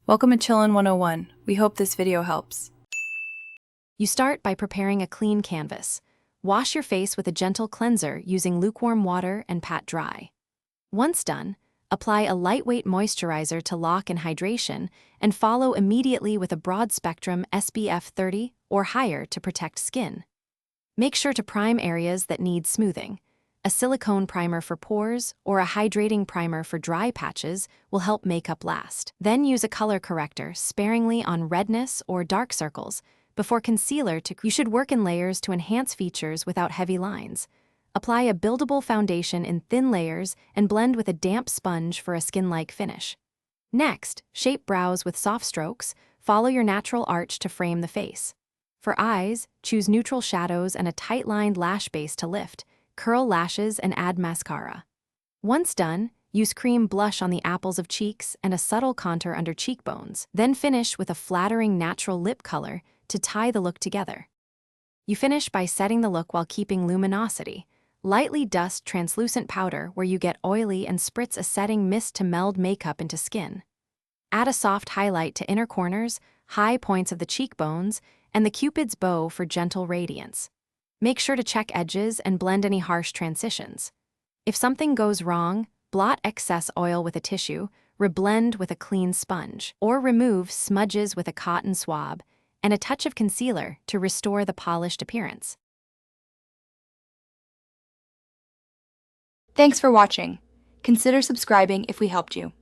Welcome to Chillin' 101. We hope this video helps. You start by preparing a clean canvas. Wash your face with a gentle cleanser using lukewarm water and pat dry. Once done, apply a lightweight moisturizer to lock in hydration and follow immediately with a broad-spectrum SPF 30 or higher to protect skin. Make sure to prime areas that need smoothing. A silicone primer for pores or a hydrating primer for dry patches will help makeup last. Then use a color corrector sparingly on redness or dark circles. Before concealer, you should work in layers to enhance features without heavy lines. Apply a buildable foundation in thin layers and blend with a damp sponge for a skin-like finish. Next, shape brows with soft strokes. Follow your natural arch to frame the face. For eyes, choose neutral shadows and a tight-lined lash base to lift. Curl lashes and add mascara. Once done, use cream blush on the apples of cheeks and a subtle contour under cheekbones. Then finish with a flattering natural lip color to tie the look together. You finish by setting the look while keeping luminosity. Lightly dust translucent powder where you get oily and spritz a setting mist to meld makeup into skin. Add a soft highlight to inner corners, high points of the cheekbones, and the Cupid's bow for gentle radiance. Make sure to check edges and blend any harsh transitions. If something goes wrong, blot excess oil with a tissue, reblend with a clean sponge, or remove smudges with a cotton swab and a touch of concealer to restore the polished appearance. Thanks for watching. Consider subscribing if we helped you.